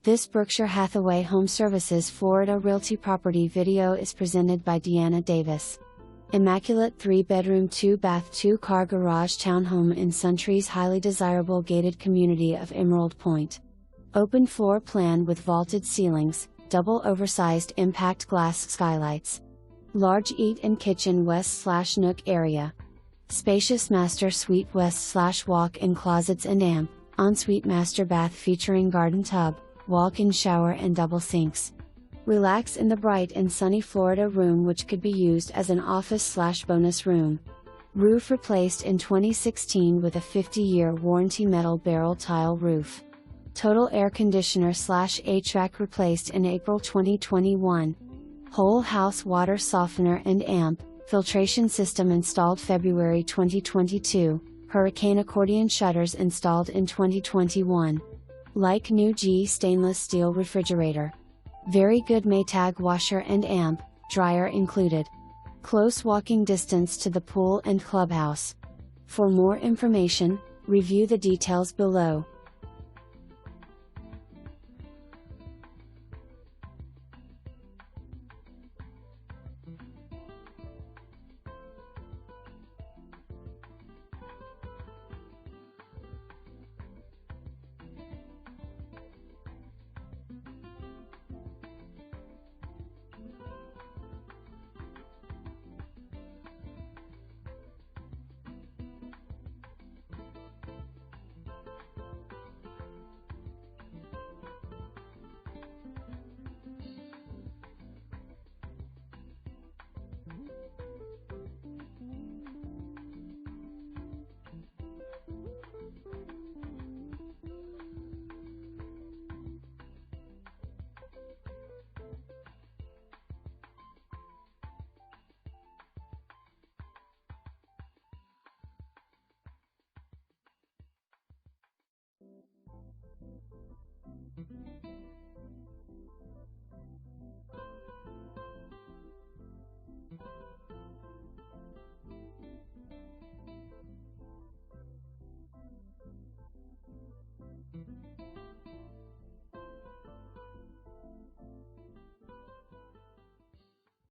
This Berkshire Hathaway HomeServices Florida Realty property video is presented by Deanna Davis. Immaculate 3-bedroom 2-bath 2-car garage townhome in Suntree's highly desirable gated community of Emerald Pointe. Open floor plan with vaulted ceilings, double oversized impact glass skylights. Large eat-in kitchen west/nook area. Spacious master suite west/walk-in closets and amp, ensuite master bath featuring garden tub, walk-in shower and double sinks. Relax in the bright and sunny Florida room, which could be used as an office/bonus room. Roof replaced in 2016 with a 50-year warranty metal barrel tile roof. Total air conditioner/HVAC replaced in April 2021. Whole house water softener and amp, filtration system installed February 2022, Hurricane Accordion shutters installed in 2021. Like new G stainless steel refrigerator. Very good Maytag washer and amp, dryer included. Close walking distance to the pool and clubhouse. For more information, review the details below.